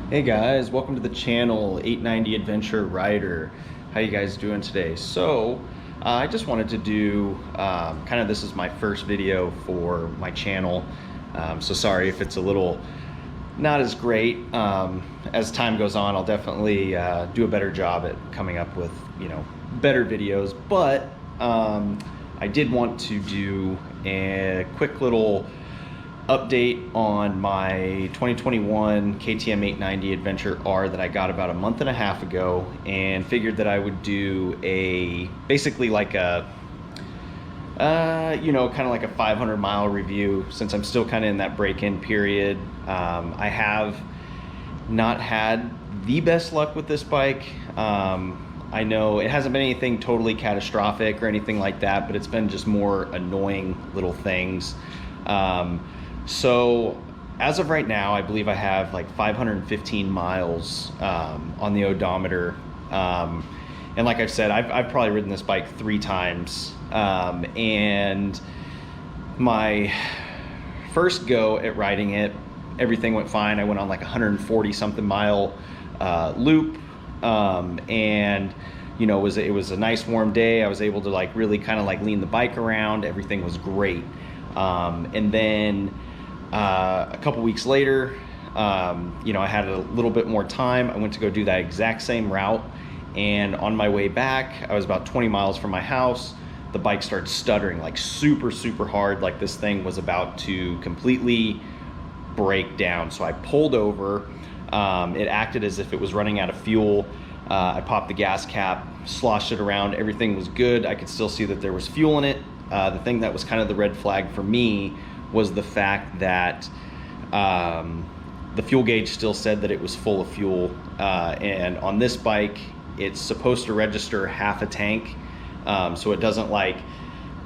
Hey guys, welcome to the channel, 890 Adventure Rider. How you guys doing today? I just wanted to do, this is my first video for my channel. So sorry if it's a little not as great. As time goes on, I'll definitely do a better job at coming up with, better videos. But I did want to do a quick little update on my 2021 KTM 890 Adventure R that I got about a month and a half ago, and figured that I would do basically like a kind of like a 500 mile review, since I'm still kind of in that break-in period. I have not had the best luck with this bike. I know it hasn't been anything totally catastrophic or anything like that, but it's been just more annoying little things. So as of right now, I believe I have like 515 miles on the odometer. And like I've said, I've probably ridden this bike 3 times. And my first go at riding it, everything went fine. I went on like 140 something mile loop. And it was a nice warm day. I was able to like really kind of like lean the bike around. Everything was great. And then a couple weeks later, I had a little bit more time. I went to go do that exact same route, and on my way back, I was about 20 miles from my house. The bike started stuttering like super hard, like this thing was about to completely break down. So I pulled over. It acted as if it was running out of fuel. I popped the gas cap, sloshed it around. Everything was good. I could still see that there was fuel in it. The thing that was kind of the red flag for me was the fact that the fuel gauge still said that it was full of fuel. And on this bike, it's supposed to register half a tank. So it doesn't like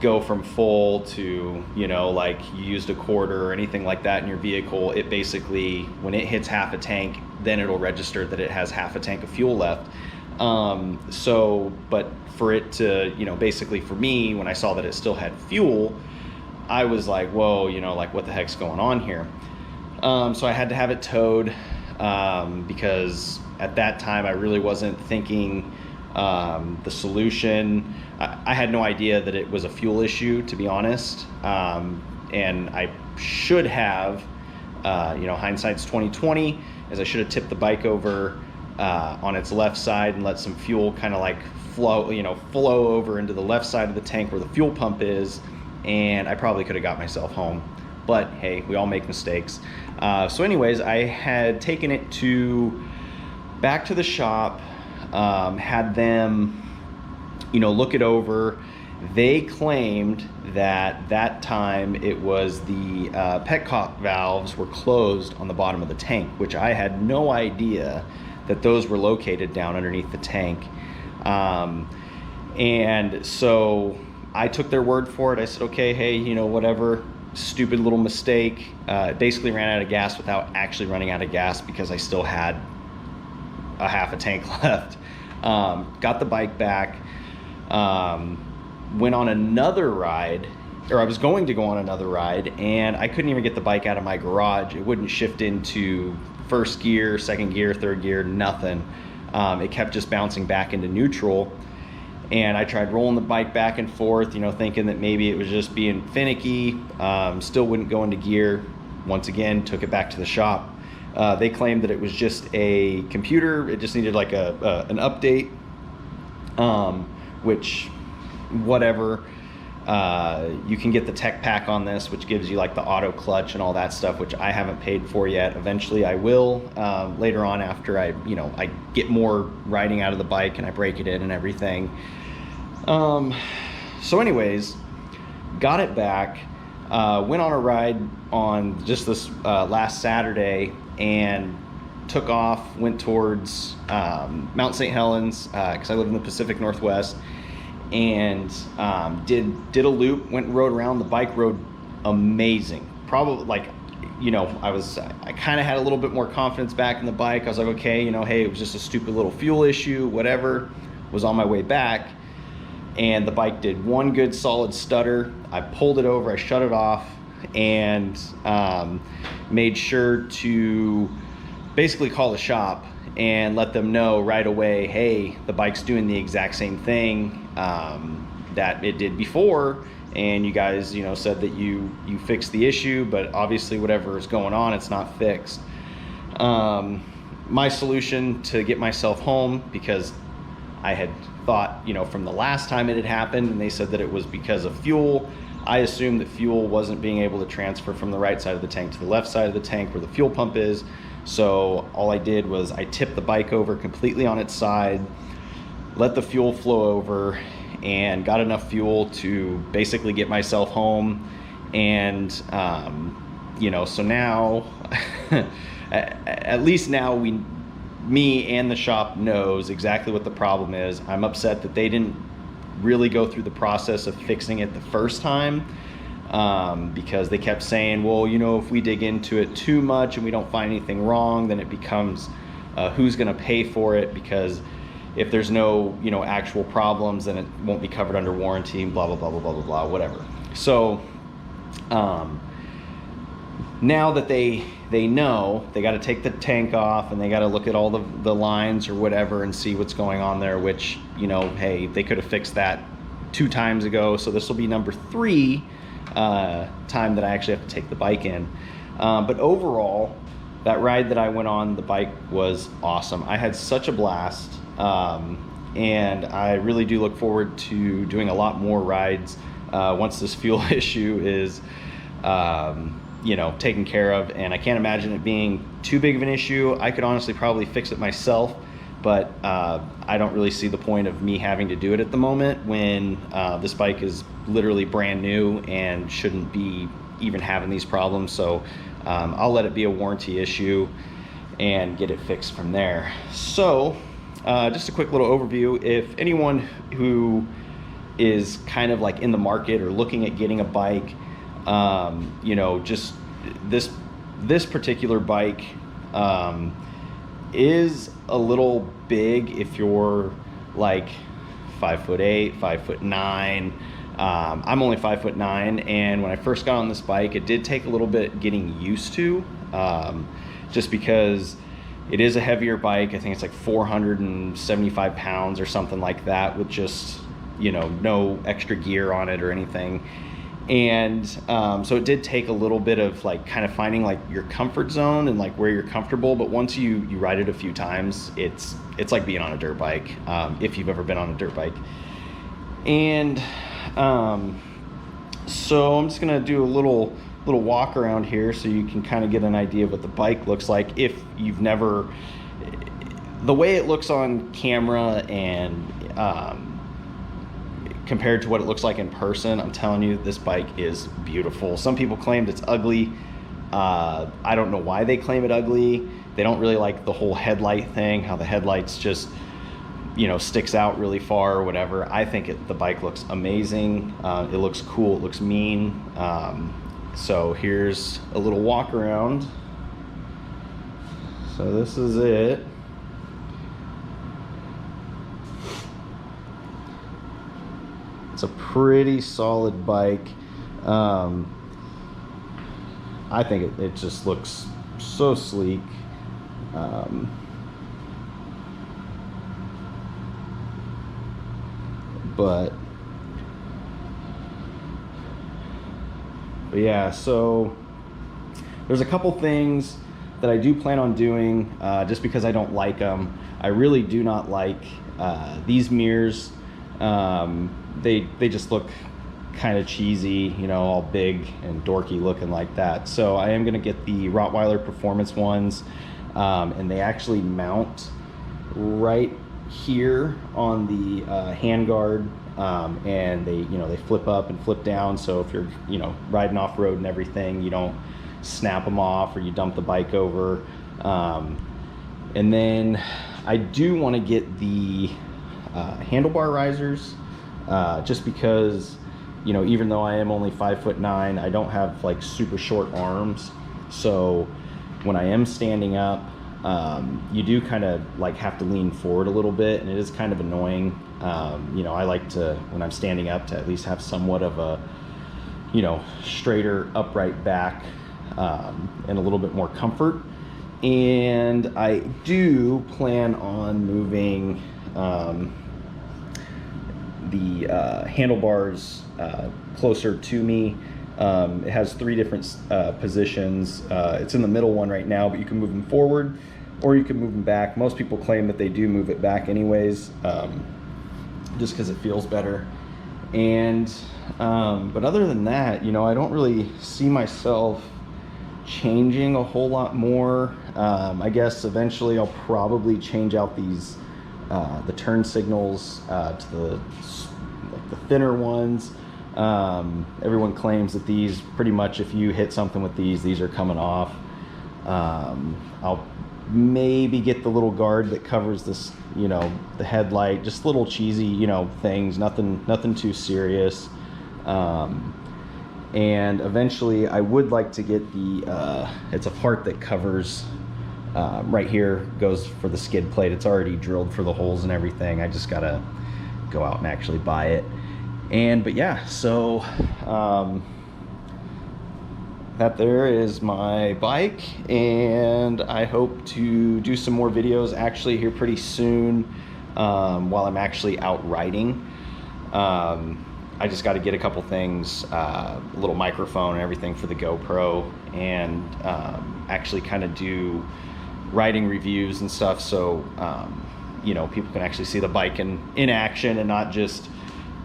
go from full to, like you used a quarter or anything like that in your vehicle. It basically, when it hits half a tank, then it'll register that it has half a tank of fuel left. But for it to, basically for me, when I saw that it still had fuel, I was like, whoa, like what the heck's going on here? So I had to have it towed, because at that time I really wasn't thinking the solution. I had no idea that it was a fuel issue, to be honest. And I should have, hindsight's 2020, as I should have tipped the bike over on its left side and let some fuel kind of like flow over into the left side of the tank where the fuel pump is, and I probably could have got myself home. But hey, we all make mistakes. So anyways, I had taken it back to the shop, had them, look it over. They claimed that time it was the petcock valves were closed on the bottom of the tank, which I had no idea that those were located down underneath the tank. And so I took their word for it. I said, okay, hey, whatever, stupid little mistake. Basically ran out of gas without actually running out of gas, because I still had a half a tank left. Got the bike back, went on another ride, or I was going to go on another ride, and I couldn't even get the bike out of my garage. It wouldn't shift into first gear, second gear, third gear, nothing. It kept just bouncing back into neutral. And I tried rolling the bike back and forth, thinking that maybe it was just being finicky. Still wouldn't go into gear. Once again, took it back to the shop. They claimed that it was just a computer. It just needed like an update, which, whatever. You can get the tech pack on this, which gives you like the auto clutch and all that stuff, which I haven't paid for yet. Eventually I will, later on, after I get more riding out of the bike and I break it in and everything. So anyways, got it back, went on a ride on just this last Saturday, and took off, went towards Mount St. Helens, because I live in the Pacific Northwest, and did a loop, went and rode around. The bike rode amazing. Probably like, I kind of had a little bit more confidence back in the bike. I was like, okay, hey, it was just a stupid little fuel issue, whatever. Was on my way back, and the bike did one good solid stutter. I pulled it over, I shut it off, and made sure to basically call the shop and let them know right away, hey, the bike's doing the exact same thing that it did before, and you guys, you know, said that you fixed the issue, but obviously whatever is going on, it's not fixed. My solution to get myself home, because I had thought, you know, from the last time it had happened, and they said that it was because of fuel. I assumed that fuel wasn't being able to transfer from the right side of the tank to the left side of the tank where the fuel pump is. So all I did was I tipped the bike over completely on its side, let the fuel flow over, and got enough fuel to basically get myself home. And you know, so now at least now me and the shop knows exactly what the problem is. I'm upset that they didn't really go through the process of fixing it the first time, because they kept saying, well, you know, if we dig into it too much and we don't find anything wrong, then it becomes who's going to pay for it, because if there's no, you know, actual problems, then it won't be covered under warranty, and blah blah blah blah blah blah blah, whatever. So now that they know, they got to take the tank off and they got to look at all the lines or whatever and see what's going on there, which, you know, hey, they could have fixed that 2 times ago. So this will be number 3 time that I actually have to take the bike in. But overall, that ride that I went on the bike was awesome. I had such a blast, and I really do look forward to doing a lot more rides once this fuel issue is you know, taken care of. And I can't imagine it being too big of an issue. I could honestly probably fix it myself, but I don't really see the point of me having to do it at the moment when this bike is literally brand new and shouldn't be even having these problems. So I'll let it be a warranty issue and get it fixed from there. So just a quick little overview. If anyone who is kind of like in the market or looking at getting a bike, you know, just this particular bike is a little big if you're like 5'8", 5'9". I'm only 5'9", and when I first got on this bike, it did take a little bit getting used to, just because it is a heavier bike. I think it's like 475 pounds or something like that, with just, you know, no extra gear on it or anything. And so it did take a little bit of like kind of finding like your comfort zone and like where you're comfortable. But once you ride it a few times, it's like being on a dirt bike, if you've ever been on a dirt bike. And so I'm just gonna do a little walk around here so you can kind of get an idea of what the bike looks like if you've never, the way it looks on camera and compared to what it looks like in person. I'm telling you, this bike is beautiful. Some people claimed it's ugly. I don't know why they claim it ugly. They don't really like the whole headlight thing, how the headlights just, you know, sticks out really far or whatever. I think the bike looks amazing. It looks cool, it looks mean. So here's a little walk around. So this is it. It's a pretty solid bike. I think it just looks so sleek. But yeah, so there's a couple things that I do plan on doing, just because I don't like them. I really do not like these mirrors. They just look kind of cheesy, you know, all big and dorky looking like that. So I am going to get the Rottweiler Performance ones, and they actually mount right here on the handguard, and they flip up and flip down. So if you're, you know, riding off road and everything, you don't snap them off or you dump the bike over. And then I do want to get the handlebar risers. Just because, you know, even though I am only 5'9", I don't have like super short arms. So when I am standing up, you do kind of like have to lean forward a little bit, and it is kind of annoying. You know, I like to, when I'm standing up, to at least have somewhat of a, you know, straighter upright back, and a little bit more comfort. And I do plan on moving the handlebars closer to me. It has 3 different positions. It's in the middle one right now, but you can move them forward or you can move them back. Most people claim that they do move it back anyways, just because it feels better. And but other than that, you know, I don't really see myself changing a whole lot more. I guess eventually I'll probably change out these the turn signals to the thinner ones. Everyone claims that these pretty much, if you hit something with these are coming off. I'll maybe get the little guard that covers this, you know, the headlight, just little cheesy, you know, things, nothing too serious. And eventually I would like to get the it's a part that covers right here, goes for the skid plate. It's already drilled for the holes and everything. I just gotta go out and actually buy it. But yeah, so that there is my bike, and I hope to do some more videos actually here pretty soon while I'm actually out riding. I just got to get a couple things, a little microphone and everything for the GoPro, and actually kind of do riding reviews and stuff, so you know, people can actually see the bike in action and not just,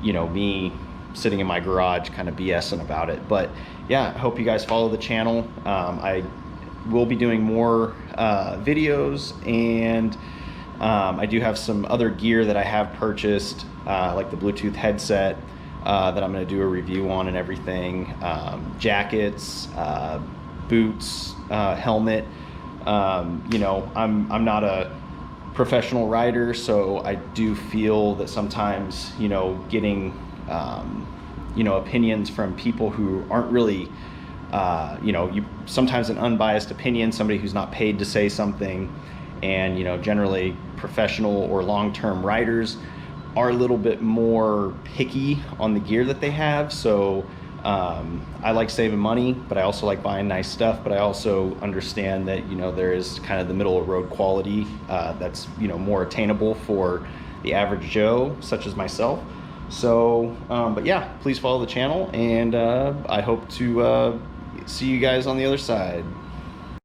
you know, me sitting in my garage kind of BSing about it. But yeah, I hope you guys follow the channel. I will be doing more videos, and I do have some other gear that I have purchased, like the Bluetooth headset that I'm going to do a review on and everything. Jackets, boots, helmet. You know, I'm not a professional rider, so I do feel that sometimes, you know, getting you know, opinions from people who aren't really you know, sometimes an unbiased opinion, somebody who's not paid to say something, and you know, generally professional or long-term riders are a little bit more picky on the gear that they have. So I like saving money, but I also like buying nice stuff. But I also understand that, you know, there is kind of the middle of road quality that's, you know, more attainable for the average Joe, such as myself. So, but yeah, please follow the channel, and I hope to see you guys on the other side.